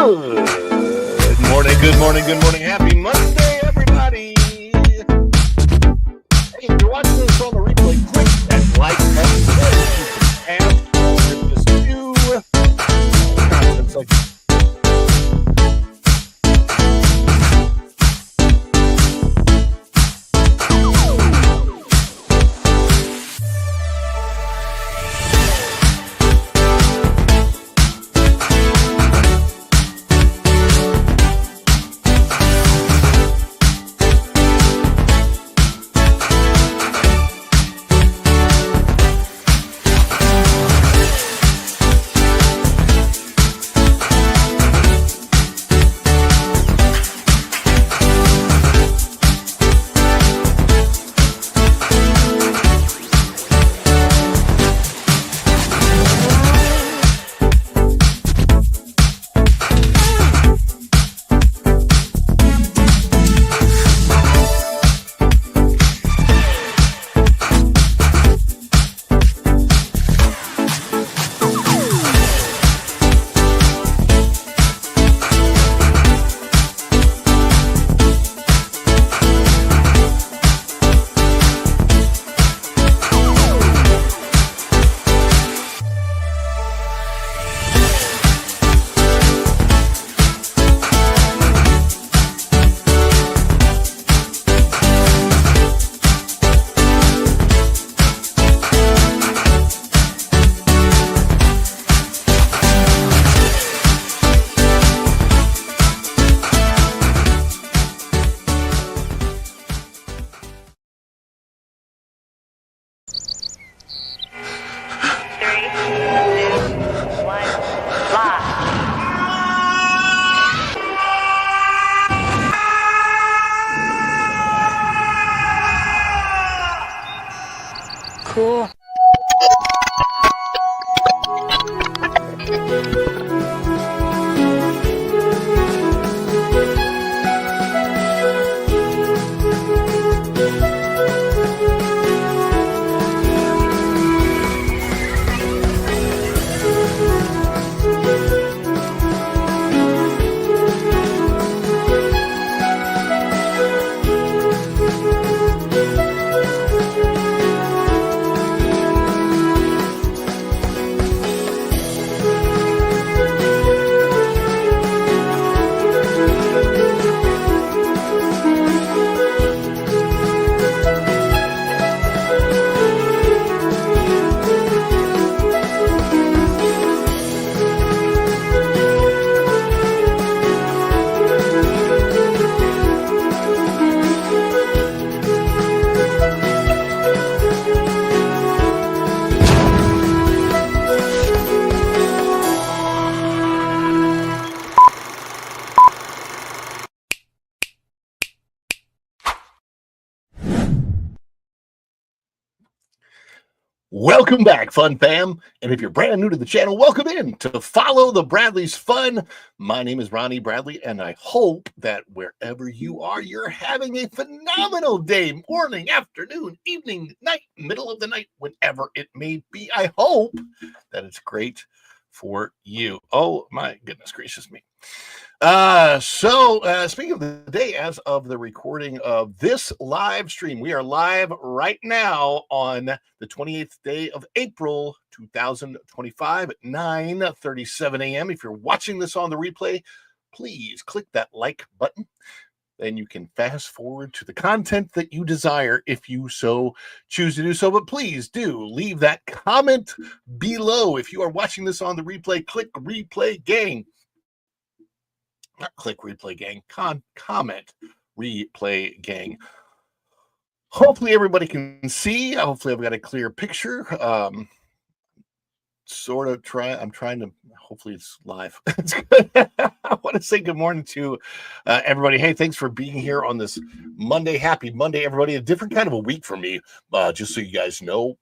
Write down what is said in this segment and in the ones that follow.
Good morning. Happy Monday, everybody. Hey, if you're watching this on the replay, click that like button. It's like cool. welcome back, Fun Fam. And if you're brand new to the channel, welcome in to Follow the Bradleys Fun. My name is Ronnie Bradley, and I hope that wherever you are, you're having a phenomenal day, morning, afternoon, evening, night, middle of the night, whenever it may be. I hope that it's great for you. Oh, my goodness gracious me. Speaking of the day, as of the recording of this live stream, we are live right now on the 28th day of April, 2025 at 9:37 a.m. If you're watching this on the replay, please click that like button. Then you can fast forward to the content that you desire if you so choose to do so. But please do leave that comment below. If you are watching this on the replay, click replay gang. Not click replay gang, comment replay gang. Hopefully everybody can see. Hopefully I've got a clear picture. I'm trying to, hopefully it's live. It's good. I want to say good morning to everybody. Hey, thanks for being here on this Monday. Happy Monday, everybody. A different kind of a week for me, just so you guys know.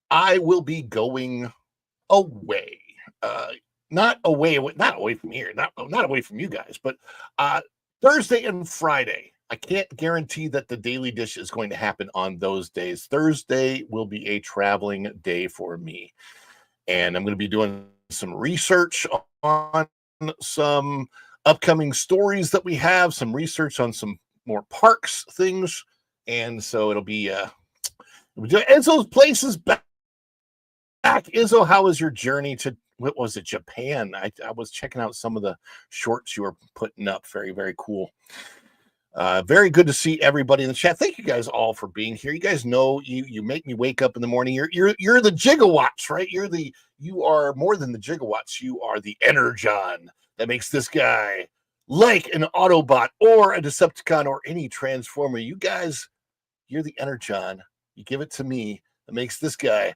I will be going away. Not away from here, not away from you guys, but Thursday and Friday. I can't guarantee that the Daily Dish is going to happen on those days. Thursday will be a traveling day for me, and I'm going to be doing some research on some upcoming stories that we have, some research on some more parks things. And so it'll be Izzo's places back. Izzo, how was your journey to, what was it, Japan? I was checking out some of the shorts you were putting up. Very, very cool. Very good to see everybody in the chat. Thank you guys all for being here. You guys know you make me wake up in the morning. You're the gigawatts, right? You are more than the gigawatts. You are the energon that makes this guy like an Autobot or a Decepticon or any Transformer. You guys, you're the energon. You give it to me that makes this guy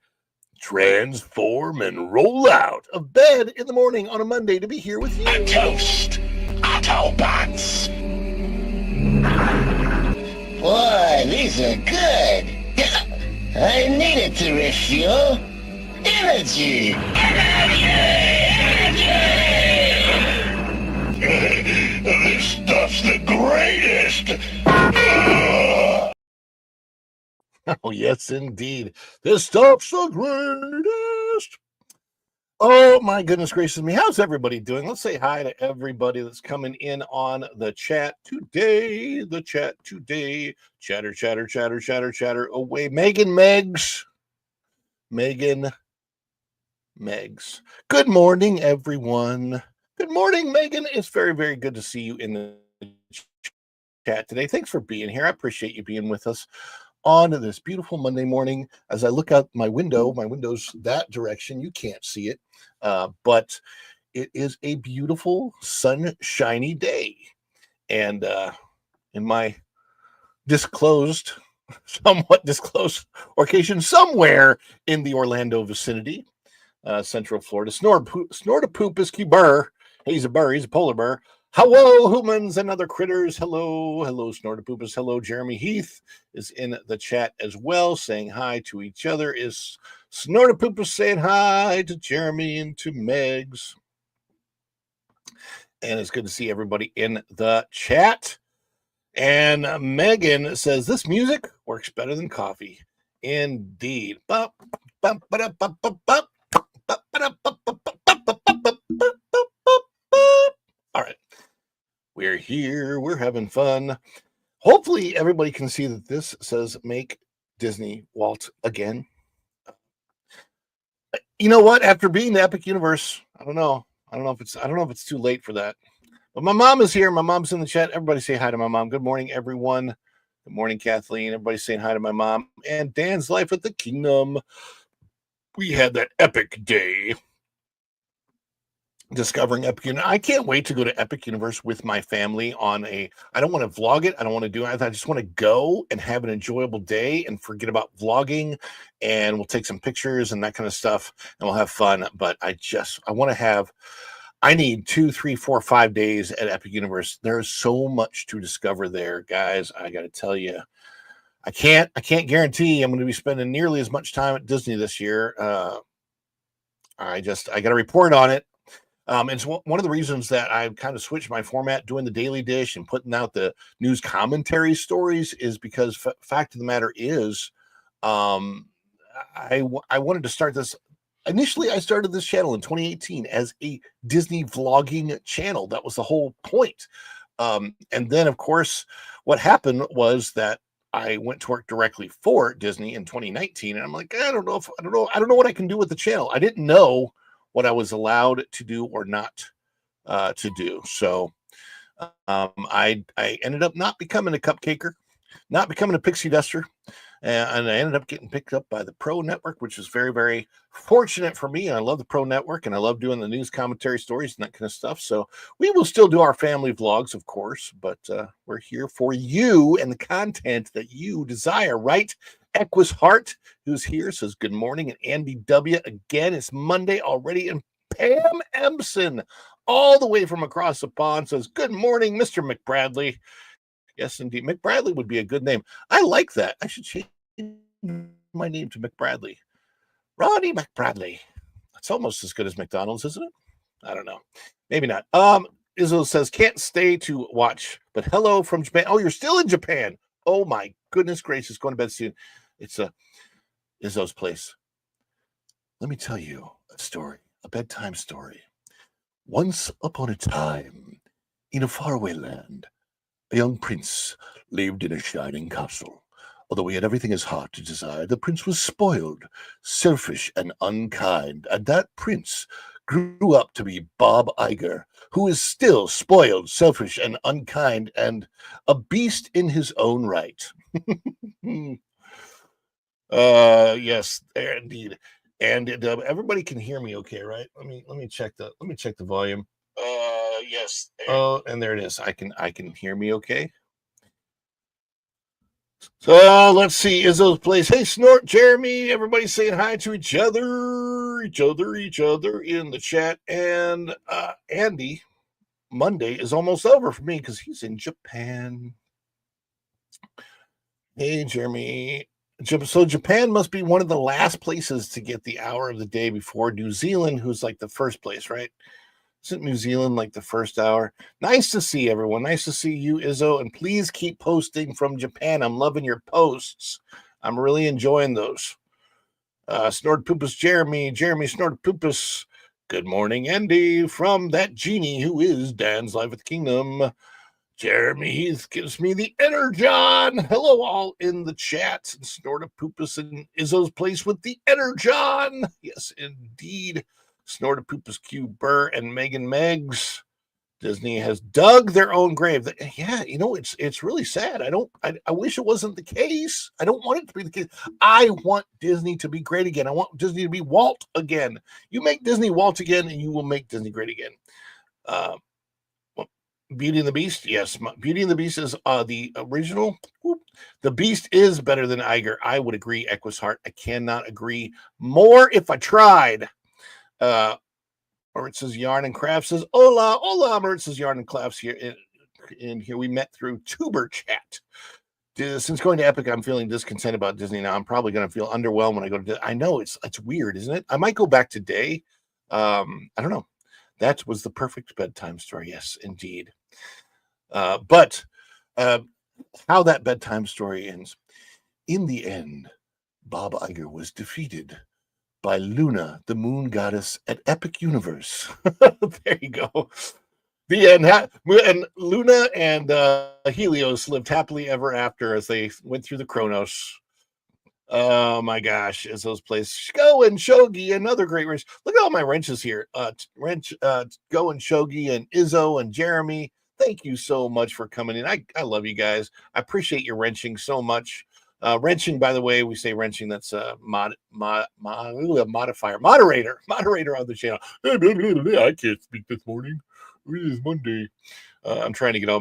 transform and roll out of bed in the morning on a Monday to be here with you. A toast, Autobots. Boy, these are good. I needed to refuel. Energy! This stuff's the greatest! Oh, yes, indeed. This stuff's the greatest. Oh, my goodness gracious me. How's everybody doing? Let's say hi to everybody that's coming in on the chat today. The chat today. Chatter, chatter, chatter, chatter, chatter away. Megan Meggs. Megan Meggs. Good morning, everyone. Good morning, Megan. It's very, very good to see you in the chat today. Thanks for being here. I appreciate you being with us on this beautiful Monday morning. As I look out my window's that direction. You can't see it, but it is a beautiful, sunshiny day. And in my somewhat disclosed location, somewhere in the Orlando vicinity, Central Florida, Snortopoopisky Burr. He's a polar bear. Hello, humans and other critters. Hello, Snortopoopus. Hello, Jeremy Heath is in the chat as well, saying hi to each other. Is Snortopoopus saying hi to Jeremy and to Megs? And it's good to see everybody in the chat. And Megan says, this music works better than coffee. Indeed. All right. We're here. We're having fun. Hopefully everybody can see that this says make Disney Walt again. You know what? After being the Epic Universe, I don't know if it's too late for that. But my mom is here. My mom's in the chat. Everybody say hi to my mom. Good morning, everyone. Good morning, Kathleen. Everybody saying hi to my mom. And Dan's Life at the Kingdom. We had that epic day discovering Epic Universe. I can't wait to go to Epic Universe with my family I don't want to vlog it. I don't want to do it. I just want to go and have an enjoyable day and forget about vlogging, and we'll take some pictures and that kind of stuff and we'll have fun. But I need 2, 3, 4, 5 days at Epic Universe. There's so much to discover there, guys. I got to tell you, I can't guarantee I'm going to be spending nearly as much time at Disney this year. I got to report on it. It's one of the reasons that I've kind of switched my format, doing the Daily Dish and putting out the news commentary stories, is because fact of the matter is, I wanted to start this. Initially, I started this channel in 2018 as a Disney vlogging channel. That was the whole point. And then, of course, what happened was that I went to work directly for Disney in 2019, and I'm like, I don't know what I can do with the channel. I didn't know what I was allowed to do or not to do. So I ended up not becoming a cupcaker, not becoming a pixie duster, and I ended up getting picked up by the Pro Network, which is very, very fortunate for me. I love the Pro Network, and I love doing the news commentary stories and that kind of stuff. So we will still do our family vlogs, of course, but we're here for you and the content that you desire, right? Equus Hart, who's here, says good morning. And Andy W. again, it's Monday already. And Pam Empson, all the way from across the pond, says good morning, Mr. McBradley. Yes, indeed. McBradley would be a good name. I like that. I should change my name to McBradley. Ronnie McBradley. That's almost as good as McDonald's, isn't it? I don't know. Maybe not. Izzo says, can't stay to watch, but hello from Japan. Oh, you're still in Japan. Oh, my goodness gracious. Going to bed soon. It's Izzo's place. Let me tell you a story a bedtime story. Once upon a time, in a faraway land, a young prince lived in a shining castle. Although he had everything his heart desired, the prince was spoiled, selfish, and unkind, and that prince grew up to be Bob Iger, who is still spoiled, selfish, and unkind, and a beast in his own right. Yes, indeed. And everybody can hear me okay, right? Let me check the volume. Yes. Oh, and there it is. I can hear me okay. So let's see. Izzo's place. Hey, Snort, Jeremy, everybody saying hi to each other in the chat. And Andy, Monday is almost over for me because he's in Japan. Hey, Jeremy. So Japan must be one of the last places to get the hour of the day before New Zealand, who's like the first place, right? Isn't New Zealand like the first hour? Nice to see everyone. Nice to see you, Izzo. And please keep posting from Japan. I'm loving your posts. I'm really enjoying those. Snortpoopus Jeremy Snortpoopus. Good morning, Andy, from that genie who is Dan's Live with the Kingdom. Jeremy Heath gives me the Energon. Hello, all in the chat. Snortpoopus and Izzo's place with the Energon. Yes, indeed. Snortpoopus Q Burr and Megan Meggs. Disney has dug their own grave. Yeah, you know, it's really sad. I wish it wasn't the case. I don't want it to be the case. I want Disney to be great again. I want Disney to be Walt again. You make Disney Walt again, and you will make Disney great again. Beauty and the Beast, yes. Beauty and the Beast is the original. The Beast is better than Iger. I would agree, Equus Heart. I cannot agree more if I tried. Or it says Yarn and Crafts says, hola, hola. It says Yarn and Crafts here. In here, we met through Tuber Chat. Since going to Epic, I'm feeling discontent about Disney now. I'm probably going to feel underwhelmed when I go to Disney. I know it's weird, isn't it? I might go back today. I don't know. That was the perfect bedtime story. Yes, indeed. But how that bedtime story ends. In the end, Bob Iger was defeated by Luna, the moon goddess at Epic Universe. There you go. The end. And Luna and Helios lived happily ever after as they went through the Chronos. Oh my gosh, is those places. Go and Shogi, another great wrench. Look at all my wrenches here. Go and Shogi and Izzo and Jeremy. Thank you so much for coming in. I love you guys. I appreciate your wrenching so much. Wrenching, by the way, we say wrenching. That's modifier, moderator on the channel. I can't speak this morning. It is Monday. I'm trying to get all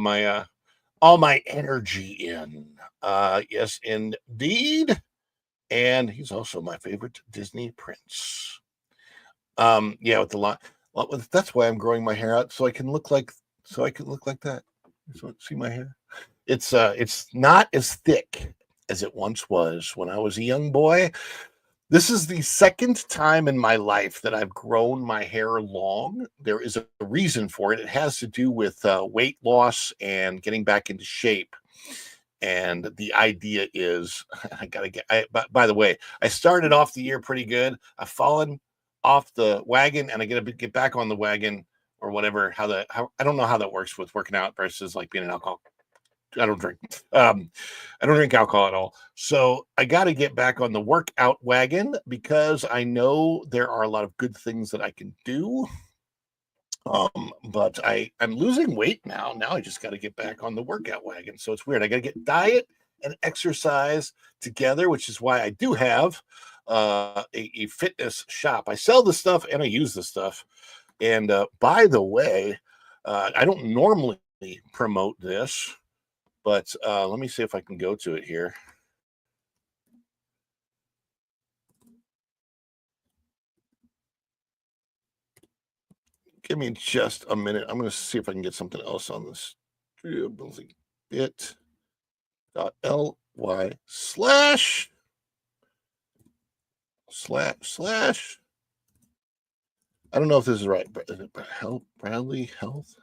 my energy in. Yes, indeed. And he's also my favorite Disney prince. Yeah, with the lot. That's why I'm growing my hair out so I can look like that. So see my hair. It's not as thick as it once was when I was a young boy. This is the second time in my life that I've grown my hair long. There is a reason for it. It has to do with weight loss and getting back into shape. And the idea is, I gotta get. By the way, I started off the year pretty good. I've fallen off the wagon, and I gotta get back on the wagon or whatever. I don't know how that works with working out versus like being an alcoholic. I don't drink. I don't drink alcohol at all. So I got to get back on the workout wagon because I know there are a lot of good things that I can do. But I'm losing weight now. Now I just got to get back on the workout wagon. So it's weird. I got to get diet and exercise together, which is why I do have a fitness shop. I sell the stuff and I use the stuff. And by the way, I don't normally promote this. But let me see if I can go to it here. Give me just a minute. I'm going to see if I can get something else on this. bit.ly// I don't know if this is right, but is it Bradley Health?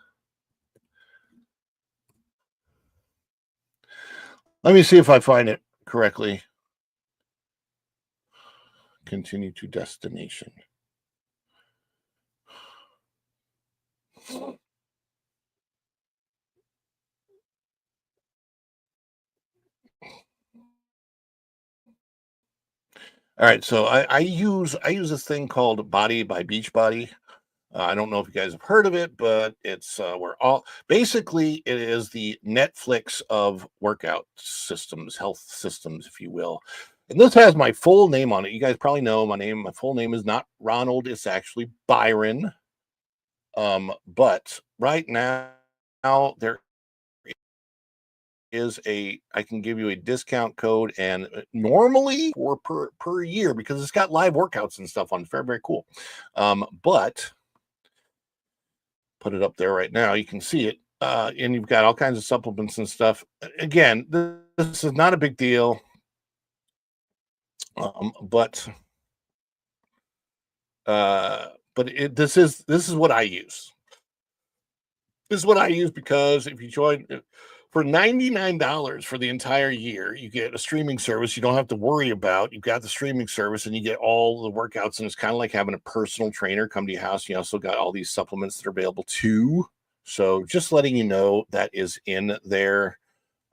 Let me see if I find it correctly. Continue to destination. All right, so I use this thing called Body by Beachbody. I don't know if you guys have heard of it, but it's where all basically it is the Netflix of workout systems, health systems, if you will. And this has my full name on it. You guys probably know my name. My full name is not Ronald; it's actually Byron. But right now there is I can give you a discount code, and normally for per year, because it's got live workouts and stuff on. Very cool. But put it up there right now. You can see it. And you've got all kinds of supplements and stuff. Again, this is not a big deal. But this is what I use. This is what I use because if you join for $99 for the entire year, you get a streaming service you don't have to worry about. You've got the streaming service and you get all the workouts, and it's kind of like having a personal trainer come to your house. You also got all these supplements that are available too. So just letting you know that is in there.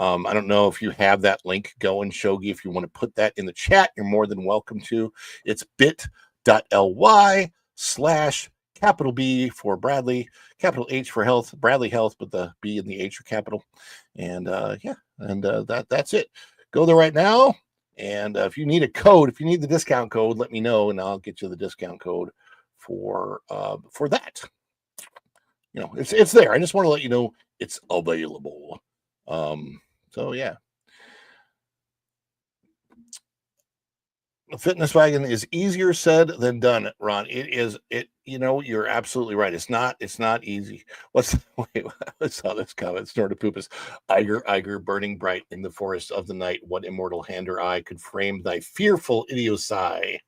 I don't know if you have that link going, Shogi. If you want to put that in the chat, you're more than welcome to. It's bit.ly/capital B for Bradley, capital H for health, Bradley Health, but the B and the H are capital. And that's it. Go there right now. And if you need a code, if you need the discount code, let me know, and I'll get you the discount code for that. You know, it's there. I just want to let you know it's available. So yeah. Fitness Wagon is easier said than done, Ron. You're absolutely right. It's not easy. I saw this comment. Snort of poop is Iger, burning bright in the forest of the night. What immortal hand or eye could frame thy fearful idiocy?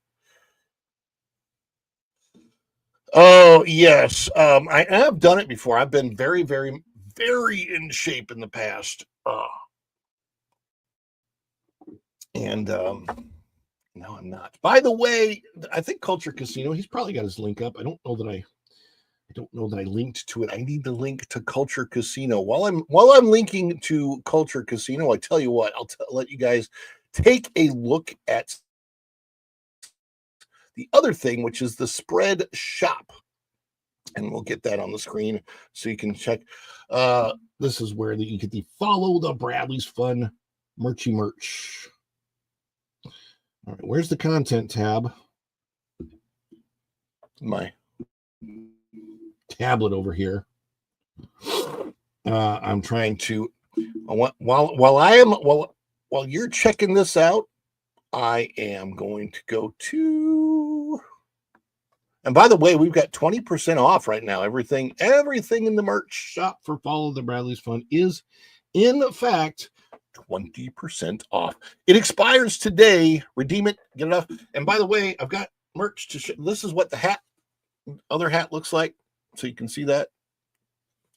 Oh, yes. I have done it before. I've been very, very, very in shape in the past. No, I'm not. By the way, I think Culture Casino, he's probably got his link up. I don't know that I linked to it. I need to link to Culture Casino. While I'm linking to Culture Casino, I tell you what, I'll let you guys take a look at the other thing, which is the Spread Shop. And we'll get that on the screen so you can check. This is where you get the Follow the Bradley's Fun merch. All right, where's the content tab? My tablet over here. I'm trying to while you're checking this out, I am going to go to. And by the way, we've got 20% off right now. Everything in the merch shop for Follow the Bradley's Fun is, in fact, 20% off. It expires today. Redeem it, get it off. And by the way, I've got merch to show. This is what the other hat looks like, so you can see that.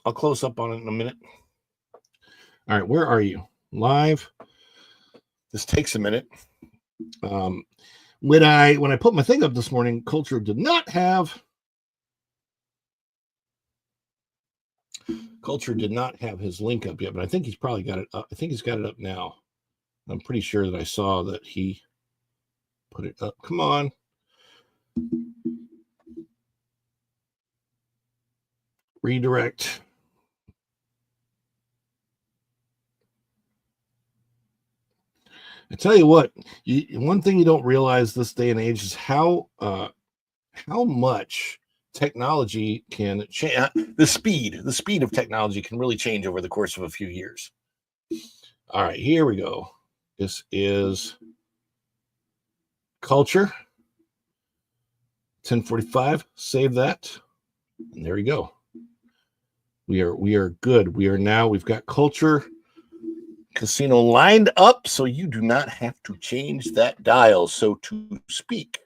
I'll close up on it in a minute. All right, where are you? Live. This takes a minute. When I put my thing up this morning, Culture did not have his link up yet, but I think he's probably got it up. I think he's got it up now. I'm pretty sure that I saw that he put it up. Come on. Redirect. I tell you what, one thing you don't realize this day and age is how much technology can change. The speed of technology can really change over the course of a few years. All right, here we go. This is Culture. 10:45. Save that, and there we go. We are good. We've got Culture Casino lined up, so you do not have to change that dial, so to speak.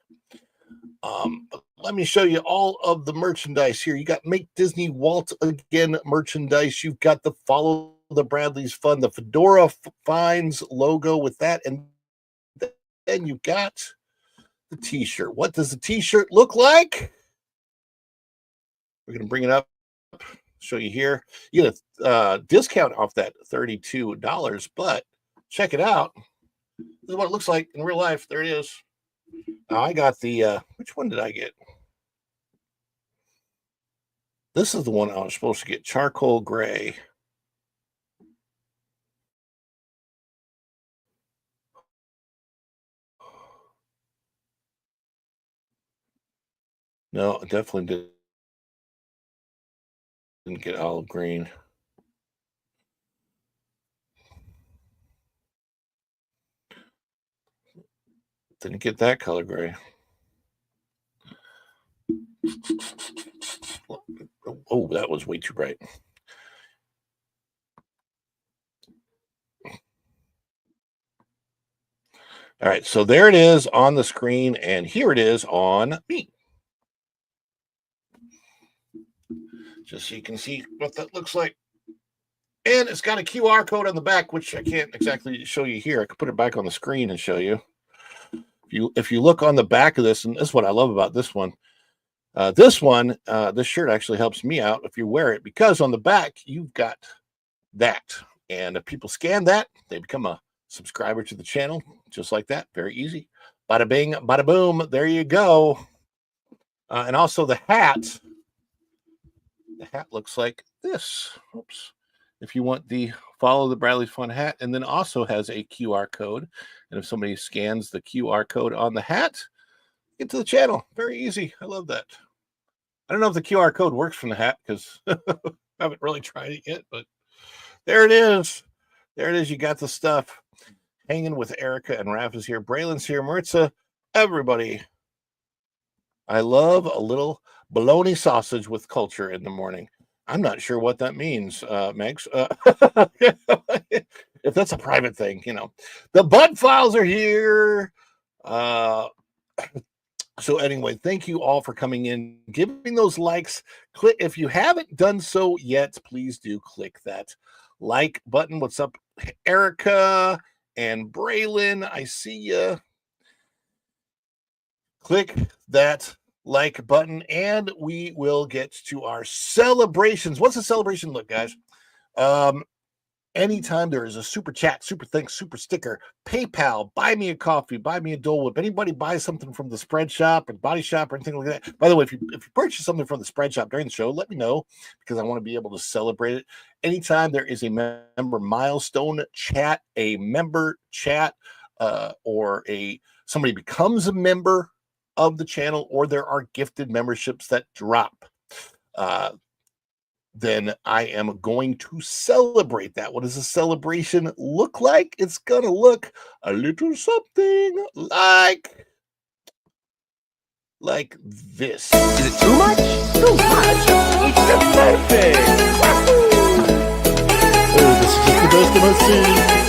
Let me show you all of the merchandise here. You got Make Disney Walt Again merchandise. You've got the Follow the Bradley's Fun, the Fedora Finds logo with that, and then you've got the t-shirt. What does the t-shirt look like? We're going to bring it up, show you here. You get a discount off that $32, but check it out. This is what it looks like in real life. There it is. I got the, which one did I get? This is the one I was supposed to get, charcoal gray. No, definitely didn't get olive green. Didn't get that color gray. Oh, that was way too bright. All right, so there it is on the screen, and here it is on me. Just so you can see what that looks like. And it's got a QR code on the back, which I can't exactly show you here. I could put it back on the screen and show you. If you look on the back of this, and this is what I love about this one. This shirt actually helps me out if you wear it, because on the back you've got that. And if people scan that, they become a subscriber to the channel, just like that. Very easy. Bada bing, bada boom. There you go. And also the hat. The hat looks like this. Oops. If you want the Follow the Bradley Fun hat, and then also has a QR code. And if somebody scans the QR code on the hat, get to the channel. Very easy. I love that. I don't know if the QR code works from the hat, because I haven't really tried it yet, but there it is. There it is. You got the stuff. Hanging with Erica and Raph is here. Braylon's here. Maritza, everybody. I love a little bologna sausage with culture in the morning. I'm not sure what that means, Megs. If that's a private thing, you know. The Bud Files are here. So anyway, thank you all for coming in, giving those likes. Click if you haven't done so yet, please do click that like button. What's up, Erica and Braylon? I see you. Click that like button, and we will get to our celebrations. What's a celebration look, guys? Anytime there is a super chat, super thanks, super sticker, PayPal, buy me a coffee, buy me a Dole Whip. Anybody buys something from the Spread Shop or Body Shop or anything like that. By the way, if you purchase something from the Spread Shop during the show, let me know, because I want to be able to celebrate it. Anytime there is a member milestone chat, a member chat, or somebody becomes a member of the channel, or there are gifted memberships that drop, then I am going to celebrate that. What does a celebration look like? It's going to look a little something like this. Is it too much? Too much. It's the perfect. Oh, this is just the best of my scene.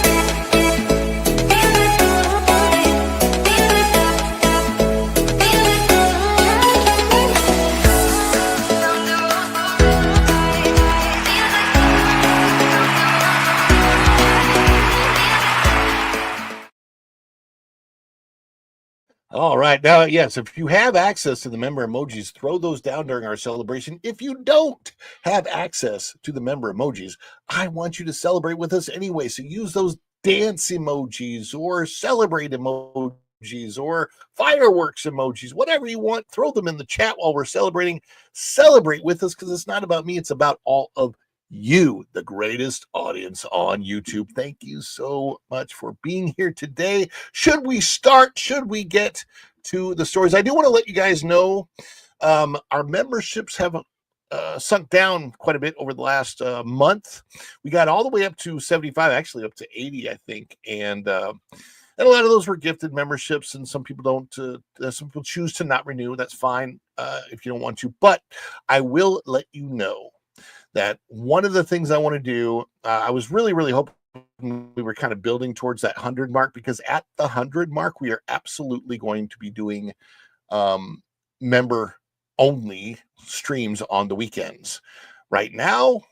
All right. Now, yes, if you have access to the member emojis, throw those down during our celebration. If you don't have access to the member emojis, I want you to celebrate with us anyway. So use those dance emojis or celebrate emojis or fireworks emojis, whatever you want. Throw them in the chat while we're celebrating. Celebrate with us, because it's not about me. It's about all of you, the greatest audience on YouTube. Thank you so much for being here today. Should we start? Should we get to the stories? I do want to let you guys know our memberships have sunk down quite a bit over the last month. We got all the way up to 75, actually up to 80, I think. And a lot of those were gifted memberships, and some people don't. Some people choose to not renew. That's fine if you don't want to. But I will let you know that one of the things I want to do, I was really, really hoping we were kind of building towards that 100 mark, because at the 100 mark, we are absolutely going to be doing member only streams on the weekends. Right now,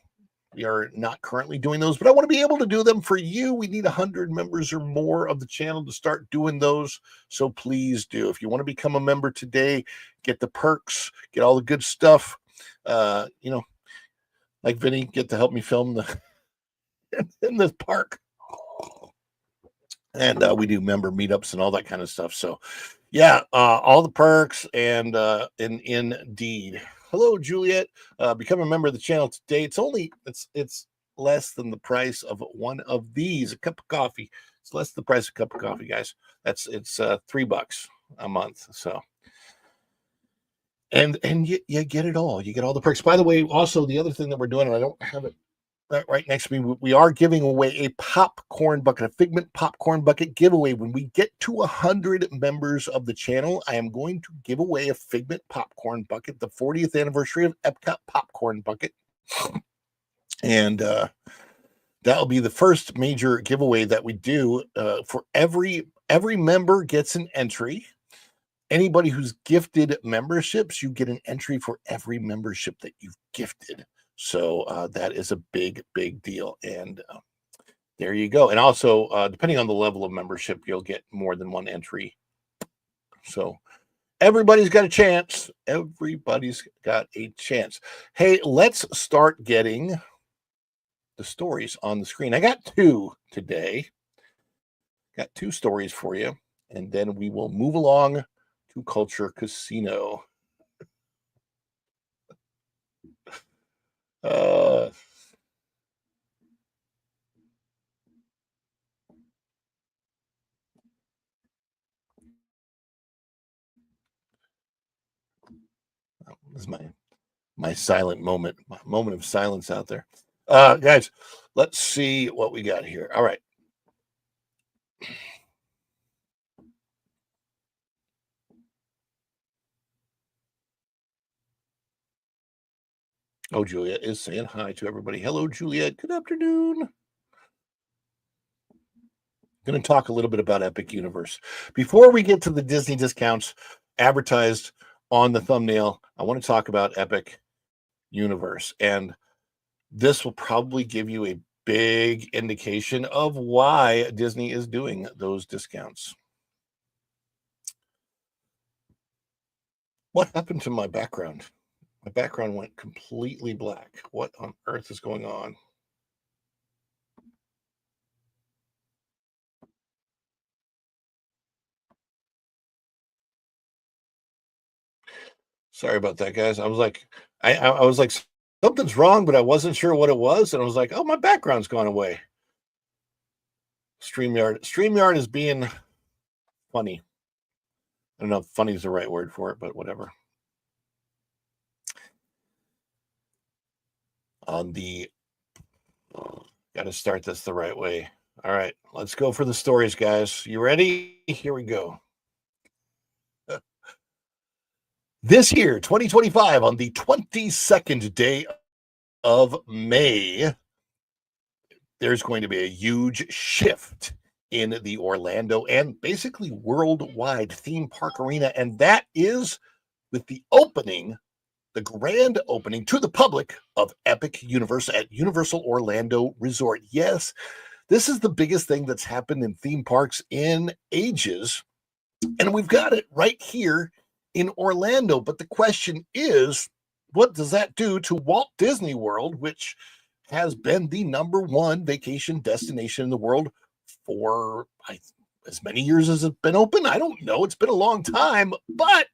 we are not currently doing those, but I want to be able to do them for you. We need 100 members or more of the channel to start doing those. So please do. If you want to become a member today, get the perks, get all the good stuff, like Vinny, get to help me film in this park. And we do member meetups and all that kind of stuff. So Yeah, all the perks and indeed. Hello, Juliet. Become a member of the channel today. It's less than the price of one of these, a cup of coffee. It's less than the price of a cup of coffee, guys. It's $3 a month. So and you get it all. You get all the perks. By the way, also the other thing that we're doing, and I don't have it right next to me, we are giving away a popcorn bucket, a Figment popcorn bucket giveaway. When we get to 100 members of the channel, I am going to give away a Figment popcorn bucket, the 40th anniversary of Epcot popcorn bucket. And that'll be the first major giveaway that we do. For every member gets an entry. Anybody who's gifted memberships, you get an entry for every membership that you've gifted. So that is a big deal. And there you go. And also, depending on the level of membership, you'll get more than one entry. So everybody's got a chance. Everybody's got a chance. Hey, let's start getting the stories on the screen. I got two today. Got two stories for you. And then we will move along to Culture Casino. This is my silent moment, my moment of silence out there. Guys, let's see what we got here. All right. Oh, Juliet is saying hi to everybody. Hello, Juliet. Good afternoon. Going to talk a little bit about Epic Universe. Before we get to the Disney discounts advertised on the thumbnail, I want to talk about Epic Universe. And this will probably give you a big indication of why Disney is doing those discounts. What happened to my background? My background went completely black. What on earth is going on? Sorry about that, guys. I was like, I was like, something's wrong, but I wasn't sure what it was, and I was like, oh, my background's gone away. StreamYard is being funny. I don't know if funny is the right word for it, but whatever. On the got to start this the right way. All right, let's go for the stories, guys. You ready? Here we go. This year, 2025, on the 22nd day of May, there's going to be a huge shift in the Orlando and basically worldwide theme park arena. And that is with the opening, the grand opening to the public of Epic Universe at Universal Orlando Resort. Yes, this is the biggest thing that's happened in theme parks in ages. And we've got it right here in Orlando. But the question is, what does that do to Walt Disney World, which has been the #1 vacation destination in the world for as many years as it's been open? I don't know. It's been a long time, but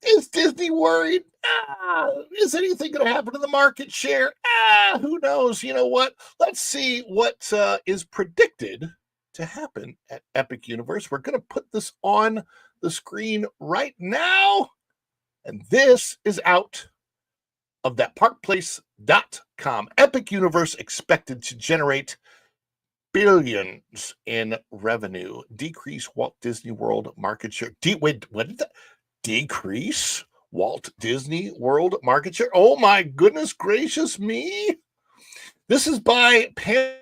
is Disney worried? Is anything going to happen to the market share? Who knows? You know what? Let's see what is predicted to happen at Epic Universe. We're going to put this on the screen right now. And this is out of that parkplace.com. Epic Universe expected to generate billions in revenue. Decrease Walt Disney World market share. Wait, what did that? Decrease Walt Disney World market share? Oh my goodness gracious me. This is by Pamela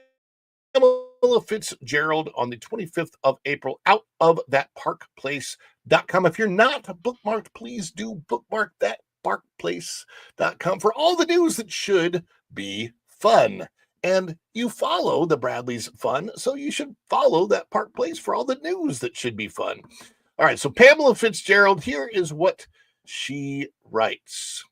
Fitzgerald on the 25th of April, out of that parkplace.com. If you're not bookmarked, please do bookmark that parkplace.com for all the news that should be fun. And you follow the Bradley's fun, so you should follow that Park Place for all the news that should be fun. All right, so Pamela Fitzgerald, here is what she writes.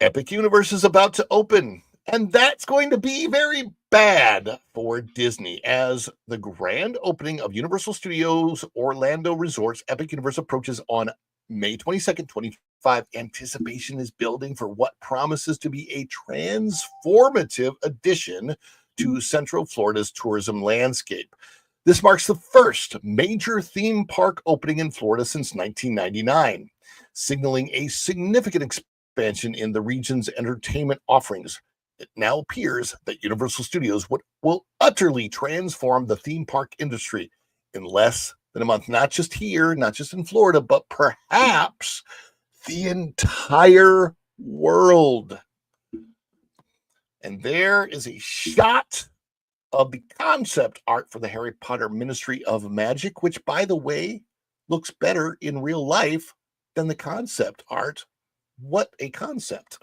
Epic Universe is about to open, and that's going to be very bad for Disney. As the grand opening of Universal Studios Orlando Resorts Epic Universe approaches on May 22nd, 2025, anticipation is building for what promises to be a transformative addition to Central Florida's tourism landscape. This marks the first major theme park opening in Florida since 1999, signaling a significant expansion in the region's entertainment offerings. It now appears that Universal Studios will utterly transform the theme park industry in less than a month, not just here, not just in Florida, but perhaps the entire world. And there is a shot of the concept art for the Harry Potter Ministry of Magic, which, by the way, looks better in real life than the concept art. What a concept.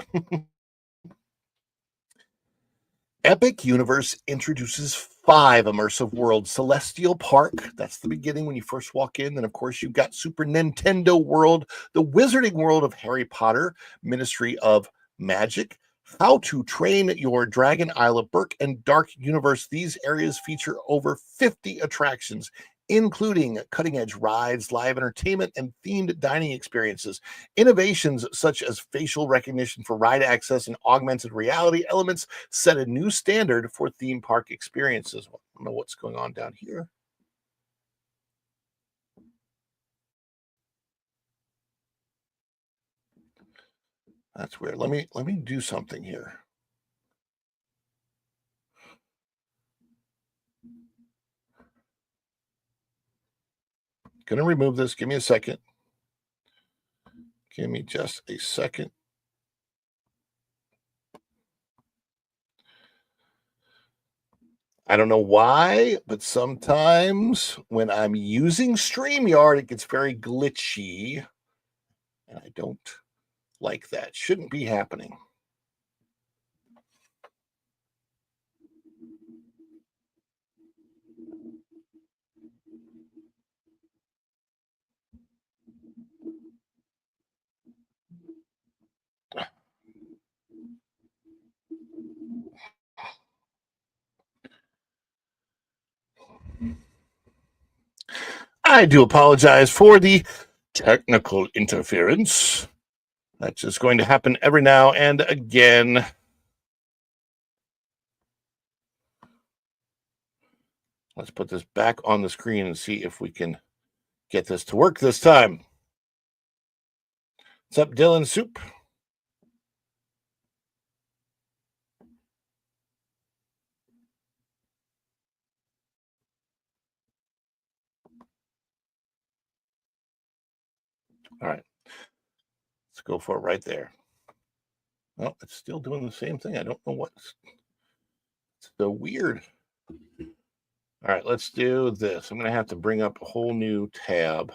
Epic Universe introduces 5 immersive worlds. Celestial Park, that's the beginning when you first walk in. Then, of course, you've got Super Nintendo World, the Wizarding World of Harry Potter, Ministry of Magic, How to Train Your Dragon, Isle of Berk, and Dark Universe. These areas feature over 50 attractions, including cutting-edge rides, live entertainment, and themed dining experiences. Innovations such as facial recognition for ride access and augmented reality elements set a new standard for theme park experiences. Well, I don't know what's going on down here. That's weird. Let me do something here. Gonna remove this. Give me a second. Give me just a second. I don't know why, but sometimes when I'm using StreamYard, it gets very glitchy. And I don't like that. Shouldn't be happening. I do apologize for the technical interference. That's just going to happen every now and again. Let's put this back on the screen and see if we can get this to work this time. What's up, Dylan Soup? All right. Let's go for it right there. Well, it's still doing the same thing. I don't know what's so weird. All right, let's do this. I'm going to have to bring up a whole new tab.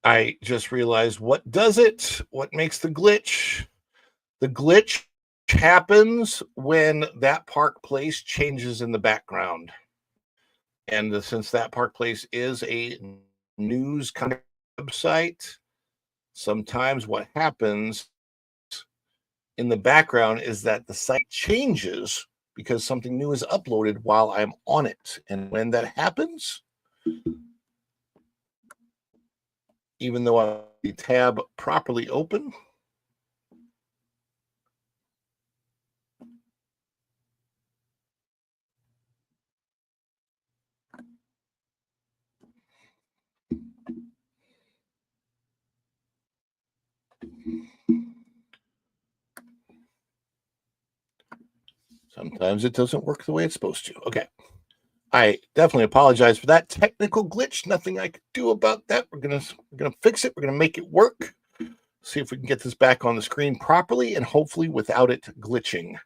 I just realized what does it? What makes the glitch? The glitch happens when that park place changes in the background. And since that park place is a news kind of website, sometimes what happens in the background is that the site changes because something new is uploaded while I'm on it. And when that happens, even though I have the tab properly open, sometimes it doesn't work the way it's supposed to. Okay. I definitely apologize for that technical glitch. Nothing I could do about that. We're gonna fix it. We're gonna make it work. See if we can get this back on the screen properly and hopefully without it glitching.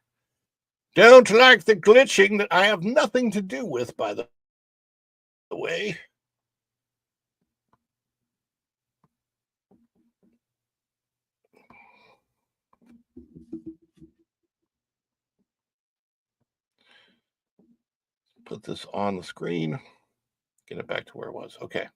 Don't like the glitching that I have nothing to do with, by the way. put this on the screen. Get it back to where it was. Okay.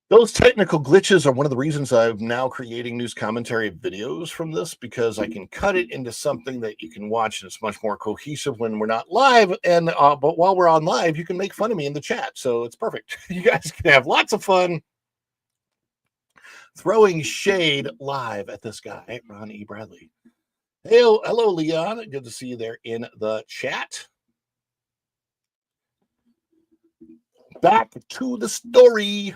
Those technical glitches are one of the reasons I'm now creating news commentary videos from this, because I can cut it into something that you can watch and it's much more cohesive when we're not live. And but while we're on live, you can make fun of me in the chat. So it's perfect. You guys can have lots of fun throwing shade live at this guy, Ron E. Bradley. Hey, hello, Leon. Good to see you there in the chat. Back to the story.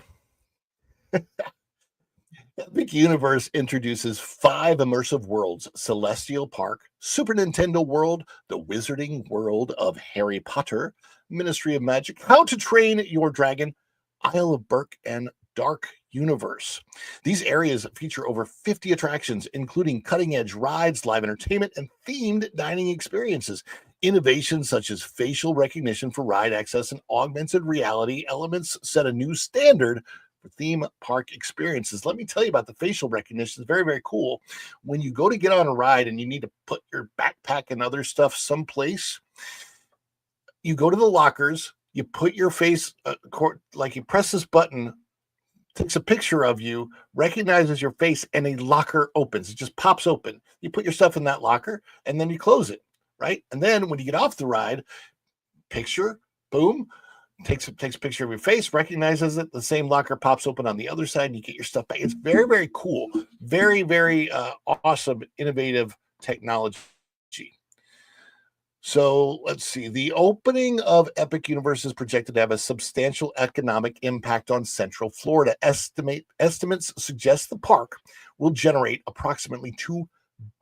Epic Universe introduces 5 immersive worlds: Celestial Park, Super Nintendo World, the Wizarding World of Harry Potter, Ministry of Magic, How to Train Your Dragon, Isle of Berk, and Dark Universe. These areas feature over 50 attractions, including cutting-edge rides, live entertainment, and themed dining experiences. Innovations such as facial recognition for ride access and augmented reality elements set a new standard for theme park experiences. Let me tell you about the facial recognition. It's very, very cool. When you go to get on a ride and you need to put your backpack and other stuff someplace, you go to the lockers, you put your face, like you press this button, takes a picture of you, recognizes your face, and a locker opens. It just pops open. You put your stuff in that locker, and then you close it, right? And then when you get off the ride, picture, boom, takes a picture of your face, recognizes it, the same locker pops open on the other side, and you get your stuff back. It's very, very cool. Very, very awesome, innovative technology. So let's see. The opening of Epic Universe is projected to have a substantial economic impact on Central Florida. Estimates suggest the park will generate approximately $2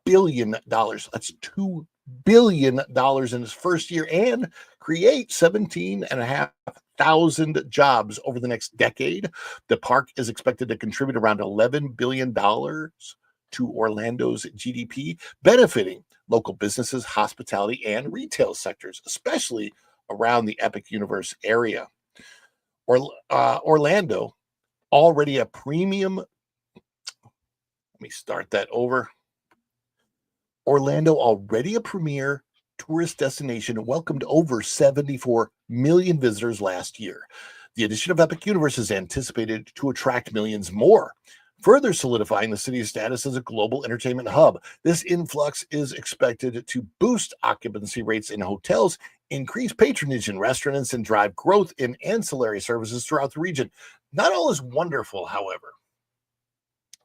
billion. That's $2 billion in its first year, and create 17,500 jobs over the next decade. The park is expected to contribute around $11 billion to Orlando's GDP, benefiting local businesses, hospitality, and retail sectors, especially around the Epic Universe area. Orlando, already a premium. Let me start that over. Orlando, already a premier tourist destination, welcomed over 74 million visitors last year. The addition of Epic Universe is anticipated to attract millions more, further solidifying the city's status as a global entertainment hub. This influx is expected to boost occupancy rates in hotels, increase patronage in restaurants, and drive growth in ancillary services throughout the region. Not all is wonderful, however,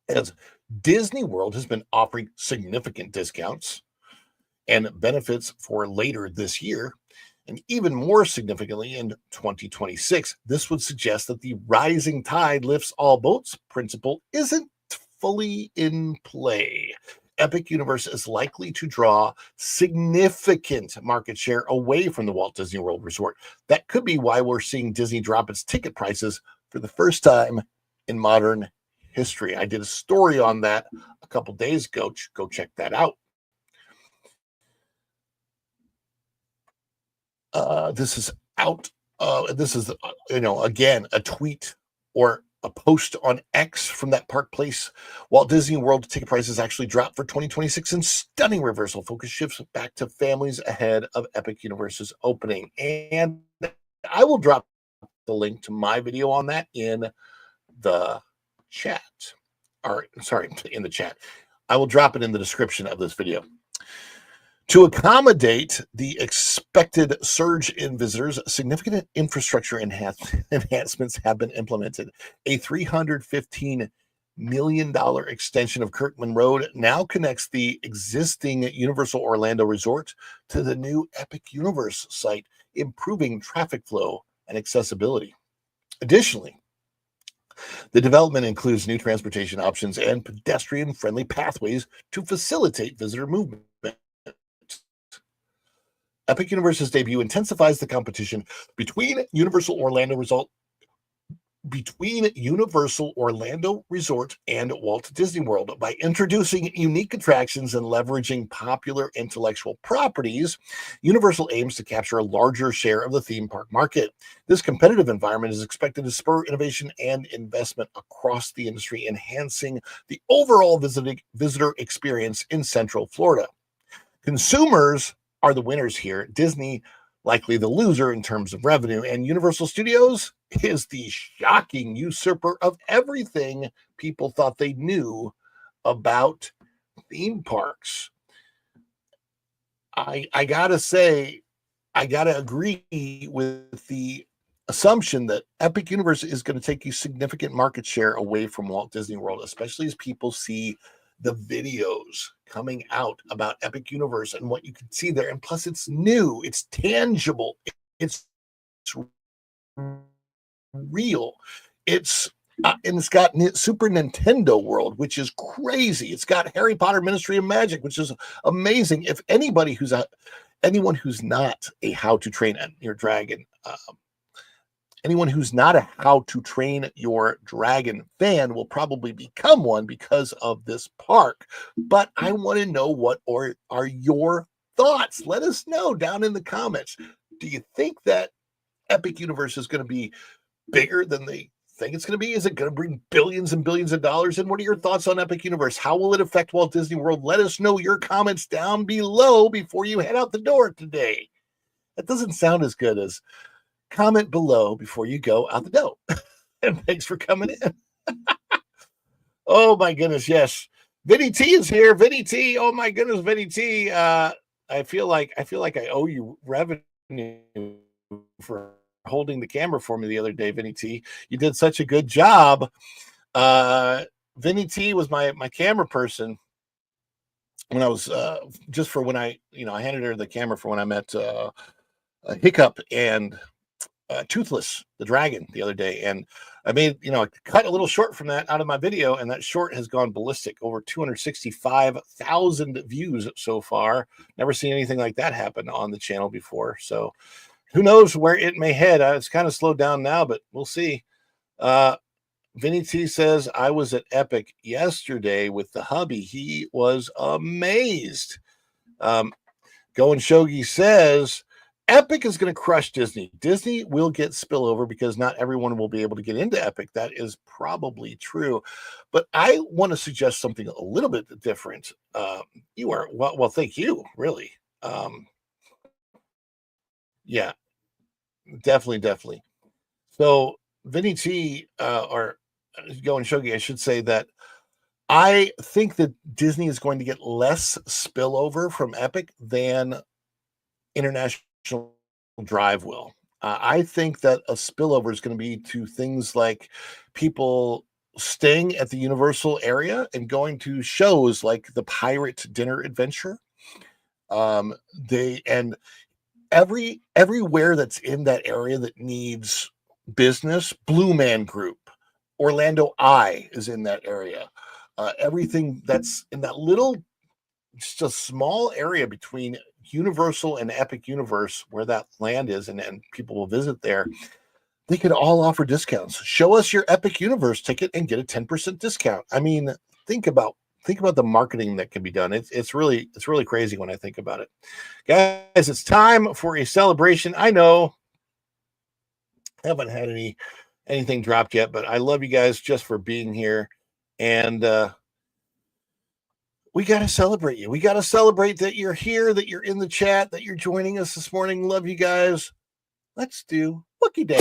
as Disney World has been offering significant discounts and benefits for later this year, and even more significantly in 2026. This would suggest that the rising tide lifts all boats principle isn't fully in play. Epic Universe is likely to draw significant market share away from the Walt Disney World Resort. That could be why we're seeing Disney drop its ticket prices for the first time in modern history. I did a story on that a couple days ago. Go check that out. This is out. This is, again, a tweet or a post on X from that Park Place. Walt Disney World ticket prices actually dropped for 2026 in stunning reversal. Focus shifts back to families ahead of Epic Universe's opening. And I will drop the link to my video on that in the chat. In the chat. I will drop it in the description of this video. To accommodate the expected surge in visitors, significant infrastructure enhancements have been implemented. A $315 million extension of Kirkman Road now connects the existing Universal Orlando Resort to the new Epic Universe site, improving traffic flow and accessibility. Additionally, the development includes new transportation options and pedestrian-friendly pathways to facilitate visitor movement. Epic Universe's debut intensifies the competition between Universal Orlando Resort and Walt Disney World by introducing unique attractions and leveraging popular intellectual properties. Universal aims to capture a larger share of the theme park market. This competitive environment is expected to spur innovation and investment across the industry, enhancing the overall visitor experience in Central Florida. Consumers are the winners here. Disney, likely the loser in terms of revenue, and Universal Studios is the shocking usurper of everything people thought they knew about theme parks. I gotta say, I gotta agree with the assumption that Epic Universe is going to take a significant market share away from Walt Disney World, especially as people see the videos coming out about Epic Universe and what you can see there. And plus, it's new, it's tangible, it's real. And it's got Super Nintendo World, which is crazy. It's got Harry Potter Ministry of Magic, which is amazing. If anyone who's not a How to Train Your Dragon, anyone who's not a How to Train Your Dragon fan will probably become one because of this park. But I want to know what are your thoughts. Let us know down in the comments. Do you think that Epic Universe is going to be bigger than they think it's going to be? Is it going to bring billions and billions of dollars in? What are your thoughts on Epic Universe? How will it affect Walt Disney World? Let us know your comments down below before you head out the door today. That doesn't sound as good as comment below before you go out the door. And thanks for coming in. Oh my goodness, yes. Vinny T is here. Vinny T. Oh my goodness, Vinny T. I feel like I owe you revenue for holding the camera for me the other day, Vinny T. You did such a good job. Vinny T was my camera person when I was just for when I handed her the camera for when I met Hiccup and Toothless the dragon the other day, and I made I cut a little short from that out of my video, and that short has gone ballistic, over 265,000 views so far. Never seen anything like that happen on the channel before, so who knows where it may head. It's kind of slowed down now, but we'll see. Vinny T says, I was at Epic yesterday with the hubby. He was amazed. Going Shogi says, Epic is going to crush Disney. Disney will get spillover because not everyone will be able to get into Epic. That is probably true. But I want to suggest something a little bit different. You are, well, thank you, really. Yeah. Definitely. So Vinny T or Going Shogi, I should say that I think that Disney is going to get less spillover from Epic than International Drive will. I think that a spillover is going to be to things like people staying at the Universal area and going to shows like the Pirate Dinner Adventure. Everywhere that's in that area that needs business, Blue Man Group, Orlando Eye is in that area. Everything that's in that little, just a small area between Universal and Epic Universe where that land is, and people will visit there, they could all offer discounts. Show us your Epic Universe ticket and get a 10% discount. I mean, think about the marketing that can be done. It's really crazy when I think about it. Guys, it's time for a celebration. I know I haven't had anything dropped yet, but I love you guys just for being here. And we got to celebrate you. We got to celebrate that you're here, that you're in the chat, that you're joining us this morning. Love you guys. Let's do Wookie Day.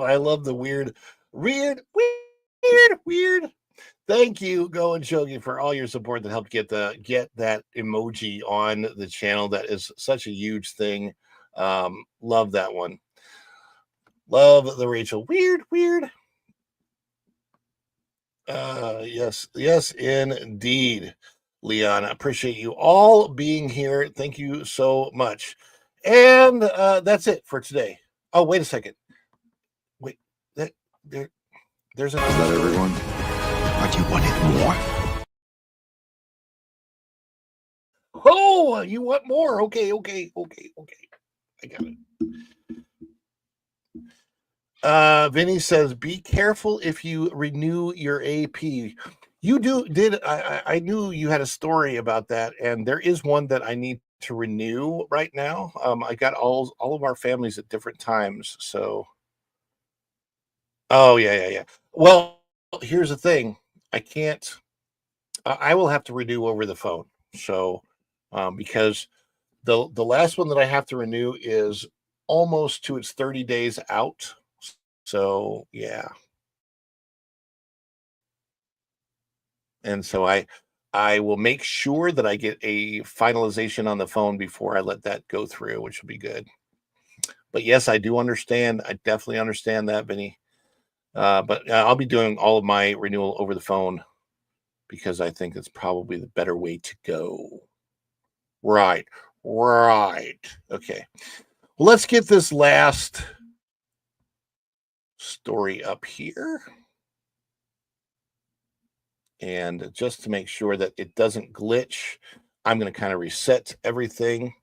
I love the weird. Thank you, Go and Shogi, for all your support that helped get that emoji on the channel. That is such a huge thing. Love that one. Love the Rachel. Weird. Yes, indeed, Leon. I appreciate you all being here. Thank you so much. And that's it for today. Oh, wait a second. Wait, there's a. Is that everyone? What, you wanted more? Oh, you want more? Okay. I got it. Vinny says, "Be careful if you renew your AP." You did. I knew you had a story about that, and there is one that I need to renew right now. I got all of our families at different times, so. Oh yeah. Well, here's the thing. I can't. I will have to renew over the phone. So, because the last one that I have to renew is almost to its 30 days out. So yeah. And so I will make sure that I get a finalization on the phone before I let that go through, which will be good. But yes, I do understand. I definitely understand that, Vinny. But I'll be doing all of my renewal over the phone because I think it's probably the better way to go. Right. Okay. Well, let's get this last story up here. And just to make sure that it doesn't glitch, I'm going to kind of reset everything.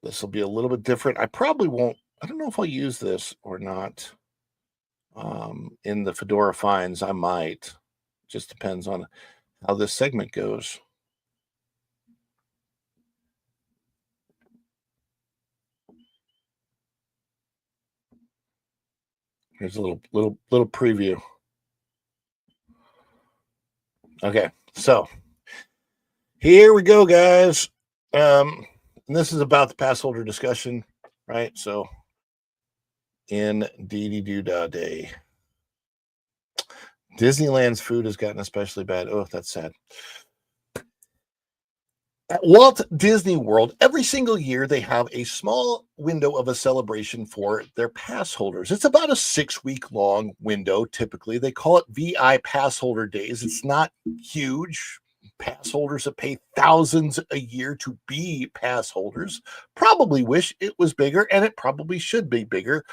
This will be a little bit different. I probably won't. I don't know if I'll use this or not. In the Fedora Finds, I might. Just depends on how this segment goes. Here's a little preview. Okay, so here we go, guys. And this is about the pass holder discussion, right? So in DD Day, Disneyland's food has gotten especially bad. Oh, that's sad. At Walt Disney World, every single year they have a small window of a celebration for their pass holders. It's about a 6-week long window. Typically, they call it VI Pass Holder Days. It's not huge. Pass holders that pay thousands a year to be pass holders probably wish it was bigger, and it probably should be bigger,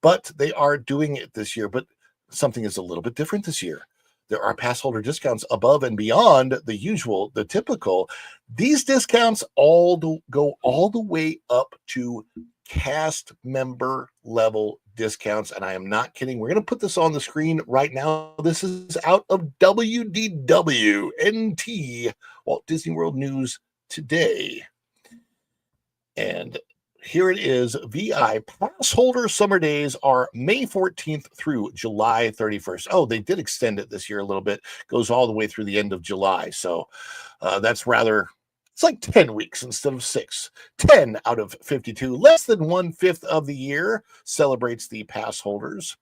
but they are doing it this year. But something is a little bit different this year. There are pass holder discounts above and beyond the typical. These discounts go all the way up to cast member level discounts. And I am not kidding. We're going to put this on the screen right now. This is out of WDW-NT, Walt Disney World News Today. And here it is. VI pass holder summer days are May 14th through July 31st. Oh, they did extend it this year a little bit. Goes all the way through the end of July. So that's rather, it's like 10 weeks instead of 6. 10 out of 52. Less than 1/5 of the year celebrates the pass holders.